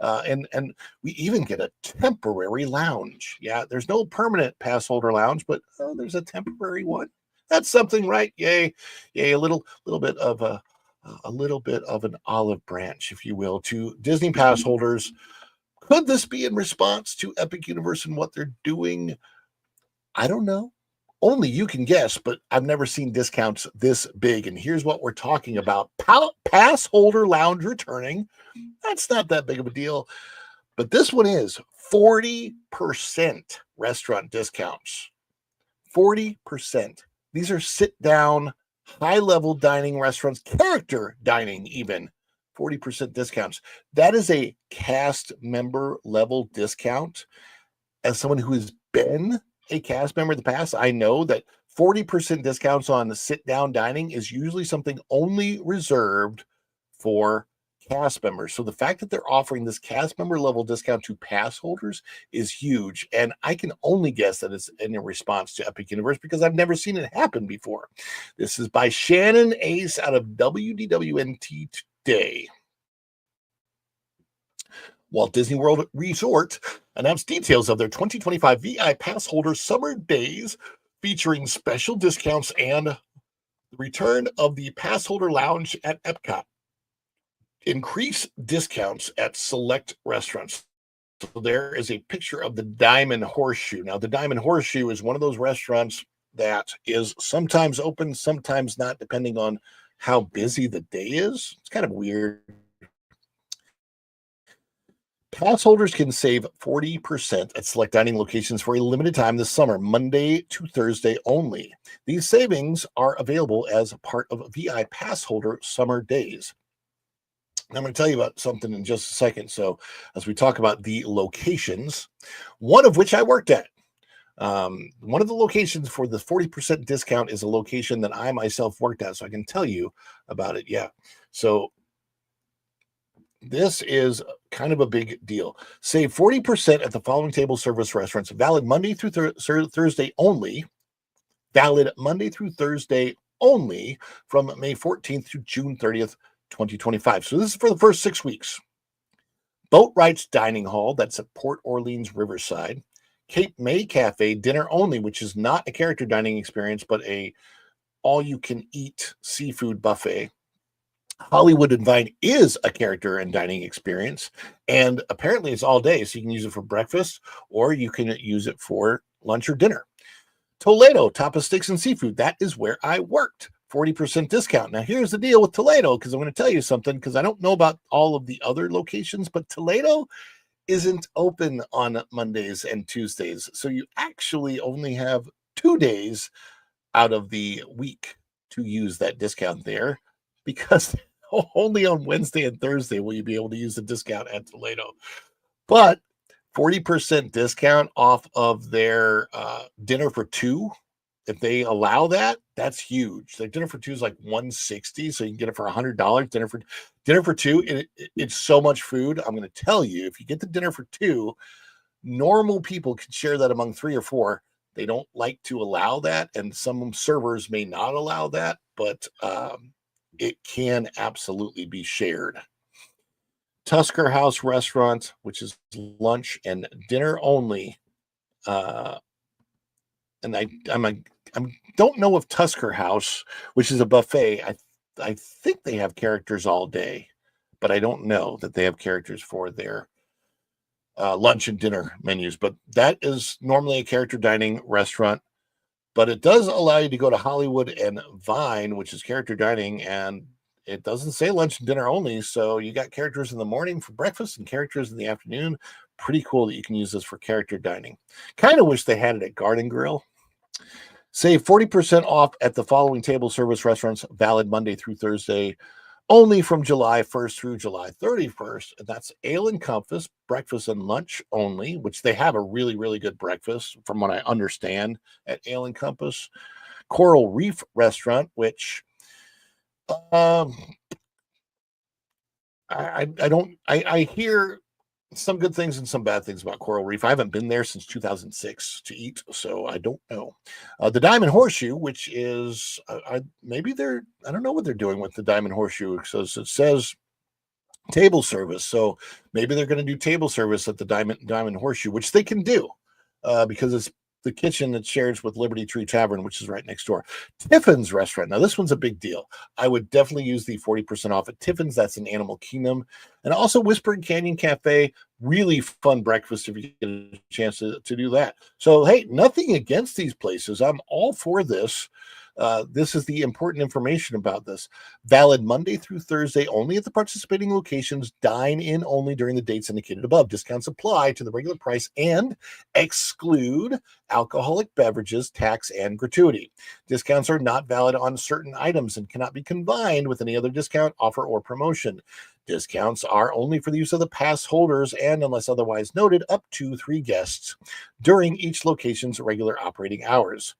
And we even get a temporary lounge. Yeah, there's no permanent pass holder lounge, but there's a temporary one. That's something, right? Yay! A little bit of an olive branch, if you will, to Disney pass holders. Could this be in response to Epic Universe and what they're doing? I don't know. Only you can guess, but I've never seen discounts this big. And here's what we're talking about. Pass holder lounge returning. That's not that big of a deal. But this one is 40% restaurant discounts. 40%. These are sit-down, high-level dining restaurants, character dining even, 40% discounts. That is a cast member level discount. As someone who has been a cast member in the past, I know that 40% discounts on the sit-down dining is usually something only reserved for cast members. So the fact that they're offering this cast member level discount to pass holders is huge. And I can only guess that it's in response to Epic Universe because I've never seen it happen before. This is by Shannon Ace out of WDW-NT Today. Walt Disney World Resort announced details of their 2025 VI Pass Holder Summer Days featuring special discounts and the return of the Pass Holder Lounge at Epcot. Increase discounts at select restaurants. So there is a picture of the Diamond Horseshoe. Now, the Diamond Horseshoe is one of those restaurants that is sometimes open, sometimes not, depending on how busy the day is. It's kind of weird. Pass holders can save 40% at select dining locations for a limited time this summer, Monday to Thursday only. These savings are available as part of VI Pass holder summer days. I'm going to tell you about something in just a second. So, as we talk about the locations, one of which I worked at, one of the locations for the 40% discount is a location that I myself worked at. So, I can tell you about it. Yeah. So, this is kind of a big deal. Save 40% at the following table service restaurants, valid Monday through Thursday only. Valid Monday through Thursday only from May 14th to June 30th. 2025. So this is for the first 6 weeks. Boatwright's Dining Hall, that's at Port Orleans Riverside. Cape May Cafe, dinner only, which is not a character dining experience, but a all-you-can-eat seafood buffet. Hollywood and Vine is a character and dining experience, and apparently it's all day, so you can use it for breakfast, or you can use it for lunch or dinner. Toledo, Tapas Steaks and Seafood, that is where I worked. 40% discount. Now, here's the deal with Toledo, because I'm going to tell you something, because I don't know about all of the other locations, but Toledo isn't open on Mondays and Tuesdays. So you actually only have 2 days out of the week to use that discount there, because only on Wednesday and Thursday will you be able to use the discount at Toledo. But 40% discount off of their dinner for two, if they allow that, that's huge. Like dinner for two is like $160, so you can get it for $100. Dinner for two, it's so much food. I'm going to tell you, if you get the dinner for two, normal people can share that among 3 or 4. They don't like to allow that, and some servers may not allow that, but it can absolutely be shared. Tusker House Restaurant, which is lunch and dinner only. And I don't know if Tusker House, which is a buffet, I think they have characters all day, but I don't know that they have characters for their lunch and dinner menus. But that is normally a character dining restaurant. But it does allow you to go to Hollywood and Vine, which is character dining, and it doesn't say lunch and dinner only. So you got characters in the morning for breakfast and characters in the afternoon. Pretty cool that you can use this for character dining. Kind of wish they had it at Garden Grill. Save 40% off at the following table service restaurants, valid Monday through Thursday, only from July 1st through July 31st. And that's Ale and Compass, breakfast and lunch only, which they have a really, really good breakfast, from what I understand, at Ale and Compass. Coral Reef Restaurant, which I hear some good things and some bad things about Coral Reef. I haven't been there since 2006 to eat, so I don't know. The Diamond Horseshoe, which is maybe I don't know what they're doing with the Diamond Horseshoe. It says table service, so maybe they're going to do table service at the Diamond Horseshoe, which they can do because it's the kitchen that shares with Liberty Tree Tavern, which is right next door. Tiffin's Restaurant. Now, this one's a big deal. I would definitely use the 40% off at Tiffin's. That's in Animal Kingdom. And also Whispering Canyon Cafe. Really fun breakfast if you get a chance to do that. So, hey, nothing against these places. I'm all for this. This is the important information about this. Valid Monday through Thursday only at the participating locations. Dine in only during the dates indicated above. Discounts apply to the regular price and exclude alcoholic beverages, tax, and gratuity. Discounts are not valid on certain items and cannot be combined with any other discount, offer, or promotion. Discounts are only for the use of the pass holders and, unless otherwise noted, up to 3 guests during each location's regular operating hours.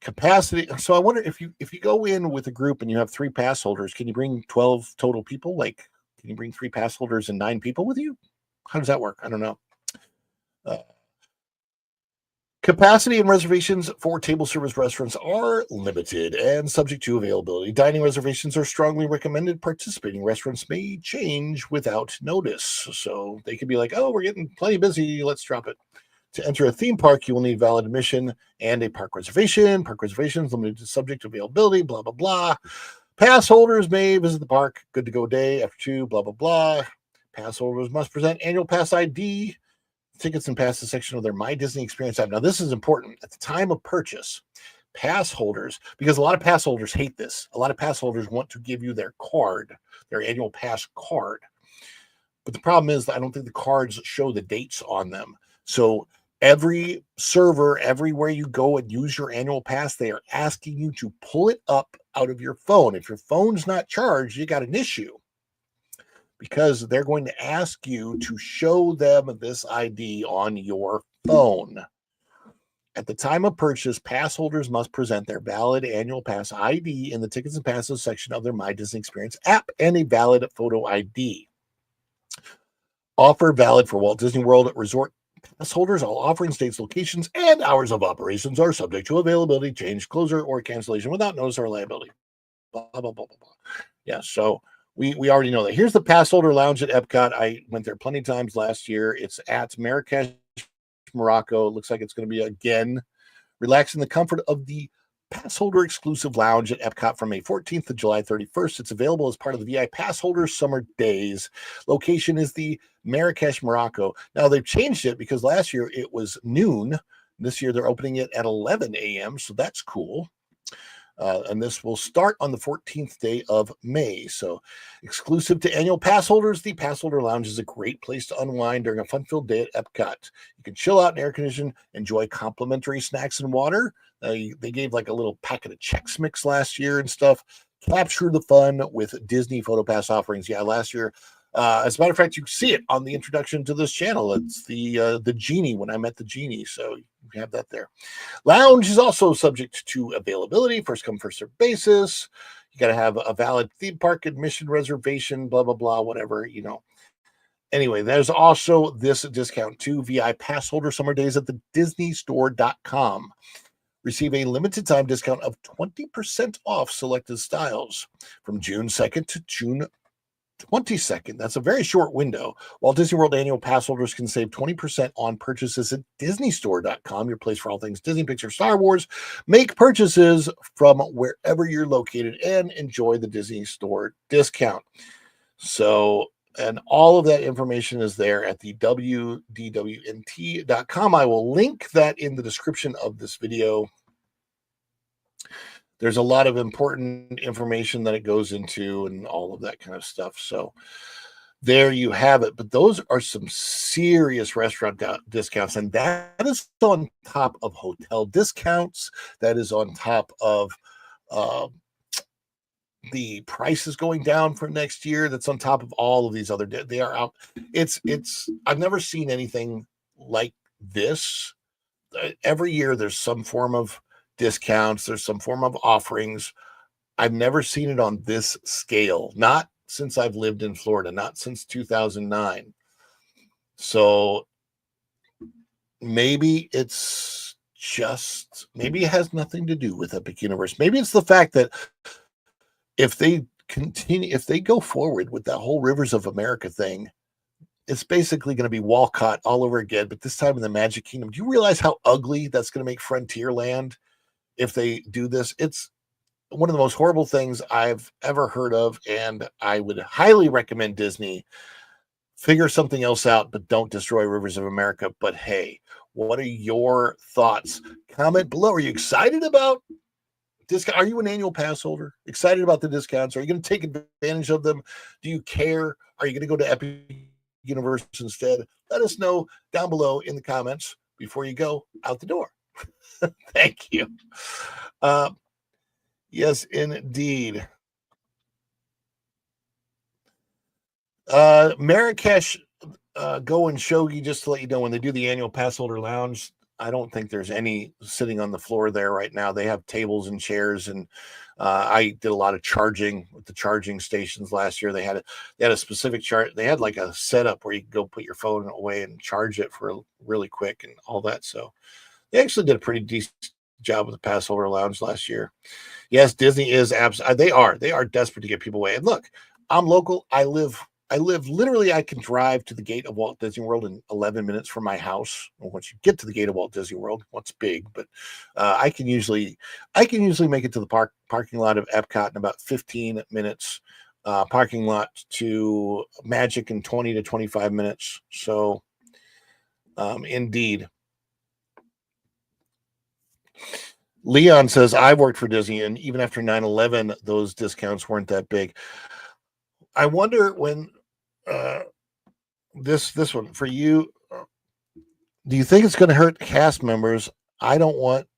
Capacity. So I wonder if you go in with a group and you have 3 pass holders, can you bring 12 total people? Like, can you bring 3 pass holders and 9 people with you? How does that work? I don't know. Capacity and reservations for table service restaurants are limited and subject to availability. Dining reservations are strongly recommended. Participating restaurants may change without notice. So they could be like, oh, we're getting plenty busy, let's drop it. To enter a theme park, you will need valid admission and a park reservation. Park reservations limited to subject to availability, blah, blah, blah. Pass holders may visit the park. Good to go day after 2, blah, blah, blah. Pass holders must present annual pass ID tickets and passes section of their My Disney Experience app. Now, this is important. At the time of purchase, pass holders, because a lot of pass holders hate this. A lot of pass holders want to give you their card, their annual pass card. But the problem is I don't think the cards show the dates on them. So every server, everywhere you go and use your annual pass, they are asking you to pull it up out of your phone. If your phone's not charged, you got an issue, because they're going to ask you to show them this ID on your phone. At the time of purchase, pass holders must present their valid annual pass ID in the tickets and passes section of their My Disney Experience app and a valid photo ID. Offer valid for Walt Disney World Resort pass holders. All offerings, dates, locations, and hours of operations are subject to availability, change, closure, or cancellation without notice or liability. Blah, blah, blah, blah, blah. Yeah, so we already know that. Here's the pass holder lounge at Epcot. I went there plenty of times last year. It's at Marrakesh, Morocco. It looks like it's going to be, again, relax in the comfort of the pass holder exclusive lounge at Epcot from May 14th to July 31st. It's available as part of the VI Pass Holder Summer Days. Location is the Marrakesh, Morocco. Now, they've changed it because last year it was noon. This year they're opening it at 11 a.m., so that's cool. And this will start on the 14th day of May. So exclusive to annual pass holders, the Pass Holder Lounge is a great place to unwind during a fun-filled day at Epcot. You can chill out in air condition, enjoy complimentary snacks and water. They gave like a little packet of Chex Mix last year and stuff. Capture the fun with Disney PhotoPass offerings. Yeah, last year, as a matter of fact, you see it on the introduction to this channel. It's the genie, when I met the genie. So you have that there. Lounge is also subject to availability, first come, first served basis. You got to have a valid theme park admission reservation, blah, blah, blah, whatever, you know. Anyway, there's also this discount too. VI Pass Holder Summer Days at the DisneyStore.com. Receive a limited time discount of 20% off selected styles from June 2nd to June 22nd. That's a very short window. Walt Disney World annual pass holders can save 20% on purchases at DisneyStore.com, your place for all things Disney, Pixar, Star Wars. Make purchases from wherever you're located and enjoy the Disney Store discount. So, and all of that information is there at the WDWNT.com. I will link that in the description of this video. There's a lot of important information that it goes into and all of that kind of stuff. So there you have it. But those are some serious restaurant discounts. And that is on top of hotel discounts. That is on top of the prices going down for next year. That's on top of all of these other. They are out. I've never seen anything like this. Every year there's some form of discounts, there's some form of offerings. I've never seen it on this scale, not since I've lived in Florida, not since 2009. So maybe it has nothing to do with Epic Universe. Maybe it's the fact that if they go forward with that whole Rivers of America thing, it's basically going to be Walcott all over again, but this time in the Magic Kingdom. Do you realize how ugly that's going to make Frontierland if they do this? It's one of the most horrible things I've ever heard of, and I would highly recommend Disney figure something else out, but don't destroy Rivers of America. But hey, what are your thoughts? Comment below. Are you excited about discount? Are you an annual pass holder? Excited about the discounts? Are you going to take advantage of them? Do you care? Are you going to go to Epic Universe instead? Let us know down below in the comments before you go out the door. Thank you. Yes, indeed. Marrakesh, Go and Shogi, just to let you know, when they do the annual pass holder lounge, I don't think there's any sitting on the floor there right now. They have tables and chairs, and I did a lot of charging with the charging stations last year. They had a specific chart. They had like a setup where you could go put your phone away and charge it for really quick and all that. So they actually did a pretty decent job with the pass holder lounge last year. Yes, Disney is they are desperate to get people away. And look, I'm local. I live literally, I can drive to the gate of Walt Disney World in 11 minutes from my house. Well, once you get to the gate of Walt Disney World, it's big, but I can usually make it to the parking lot of Epcot in about 15 minutes. Parking lot to Magic in 20 to 25 minutes. So Indeed. Leon says, I've worked for Disney, and even after 9/11, those discounts weren't that big. I wonder when this one for you, do you think it's going to hurt cast members? I don't want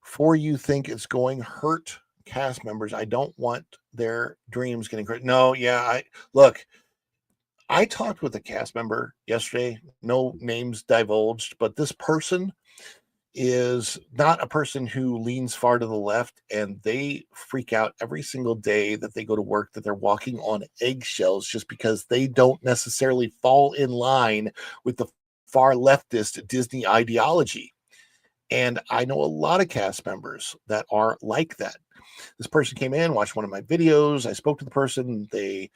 for you think it's going hurt cast members. I don't want their dreams getting hurt. No, yeah, I talked with a cast member yesterday, no names divulged, but this person is not a person who leans far to the left, and they freak out every single day that they go to work that they're walking on eggshells just because they don't necessarily fall in line with the far leftist Disney ideology. And I know a lot of cast members that are like that. This person came in, watched one of my videos. I spoke to the person. They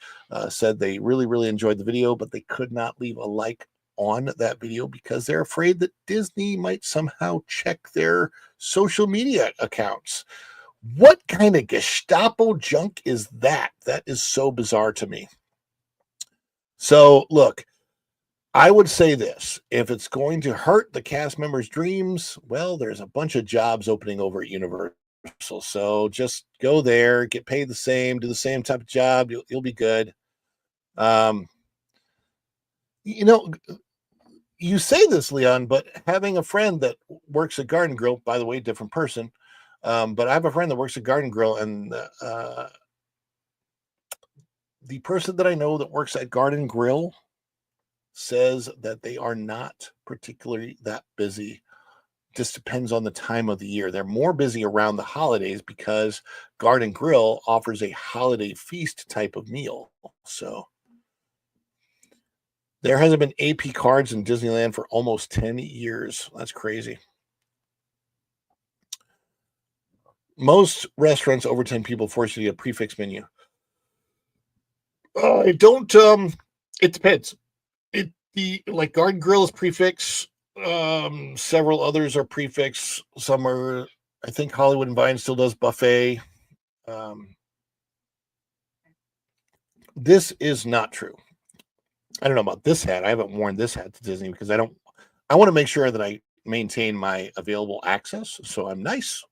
said they really, really enjoyed the video, but they could not leave a like on that video because they're afraid that Disney might somehow check their social media accounts. What kind of Gestapo junk is that? That is so bizarre to me. So, look, I would say this. If it's going to hurt the cast members' dreams, well, there's a bunch of jobs opening over at Universal. So just go there, get paid the same, do the same type of job. You'll be good. You know, you say this, Leon, but having a friend that works at Garden Grill, by the way, different person, but I have a friend that works at Garden Grill, and the person that I know that works at Garden Grill says that they are not particularly that busy. Just depends on the time of the year. They're more busy around the holidays because Garden Grill offers a holiday feast type of meal. So there hasn't been AP cards in Disneyland for almost 10 years. That's crazy. Most restaurants over 10 people force you to get a prefix menu. I don't. It depends. Like Garden Grill is prefix. Several others are prefix. Some are. I think Hollywood and Vine still does buffet. This is not true. I don't know about this hat. I haven't worn this hat to Disney because I want to make sure that I maintain my available access. So I'm nice.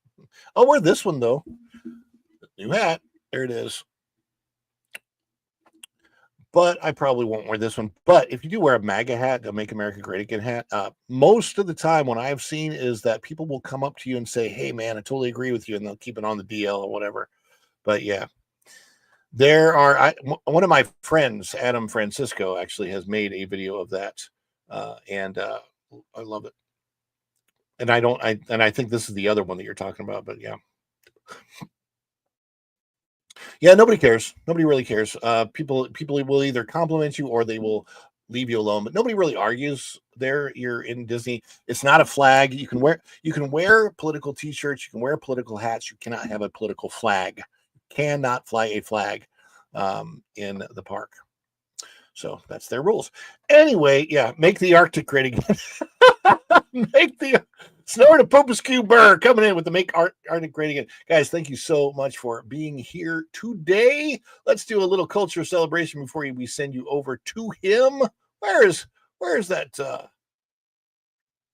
I'll wear this one though. New hat. There it is. But I probably won't wear this one. But if you do wear a MAGA hat, a Make America Great Again hat, most of the time what I've seen is that people will come up to you and say, hey, man, I totally agree with you. And they'll keep it on the DL or whatever. But yeah, one of my friends, Adam Francisco, actually has made a video of that. And I love it. And I think this is the other one that you're talking about. But yeah. Yeah, nobody cares. Nobody really cares. People will either compliment you or they will leave you alone, but nobody really argues there. You're in Disney. It's not a flag. You can wear political t-shirts, you can wear political hats. You cannot have a political flag. You cannot fly a flag in the park. So that's their rules. Anyway, yeah, make the Arctic great again. Make the Snort a Popescu Burr coming in with the Make Arctic Great Again. Guys, thank you so much for being here today. Let's do a little culture celebration before we send you over to him. Where's that?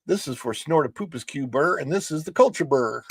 This is for Snort a Popescu Burr, and this is the Culture Burr.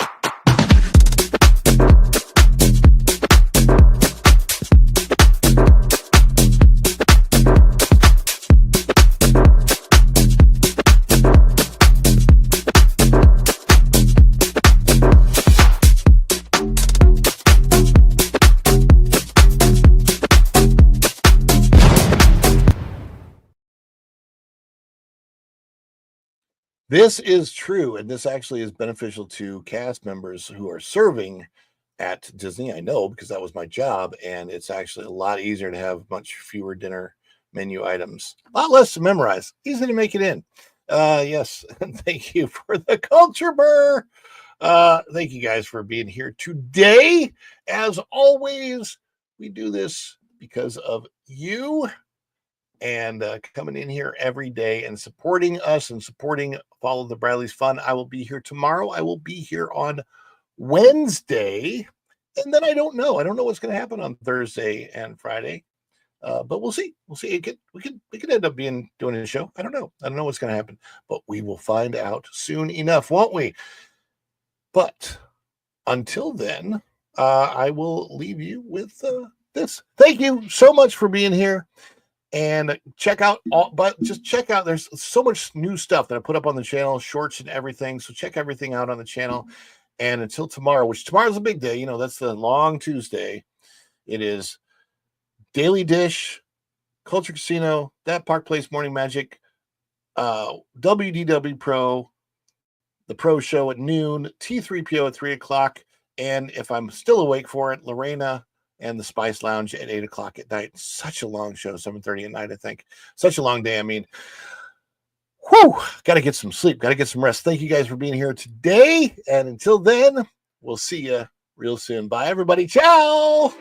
This is true, and this actually is beneficial to cast members who are serving at Disney. I know because that was my job, and it's actually a lot easier to have much fewer dinner menu items. A lot less to memorize. Easy to make it in. Yes, thank you for the Culture Burr. Thank you guys for being here today. As always, we do this because of you. And coming in here every day and supporting us and supporting Follow the Bradleys Fun. I will be here tomorrow. I will be here on Wednesday. And then I don't know. I don't know what's going to happen on Thursday and Friday. But we'll see. We'll see. We could end up doing a show. I don't know. I don't know what's going to happen, but we will find out soon enough, won't we? But until then, I will leave you with this. Thank you so much for being here. And check out check out, there's so much new stuff that I put up on the channel, shorts and everything. So check everything out on the channel. And until tomorrow, which tomorrow's a big day, you know, that's the long Tuesday. It is Daily Dish, Culture Casino, That Park Place Morning Magic, WDW Pro, the Pro Show at noon, T3PO at 3 o'clock. And if I'm still awake for it, Lorena and the Spice Lounge at 8 o'clock at night. Such a long show, 7:30 at night, I think. Such a long day. I mean, whew, got to get some sleep, got to get some rest. Thank you guys for being here today. And until then, we'll see you real soon. Bye, everybody. Ciao.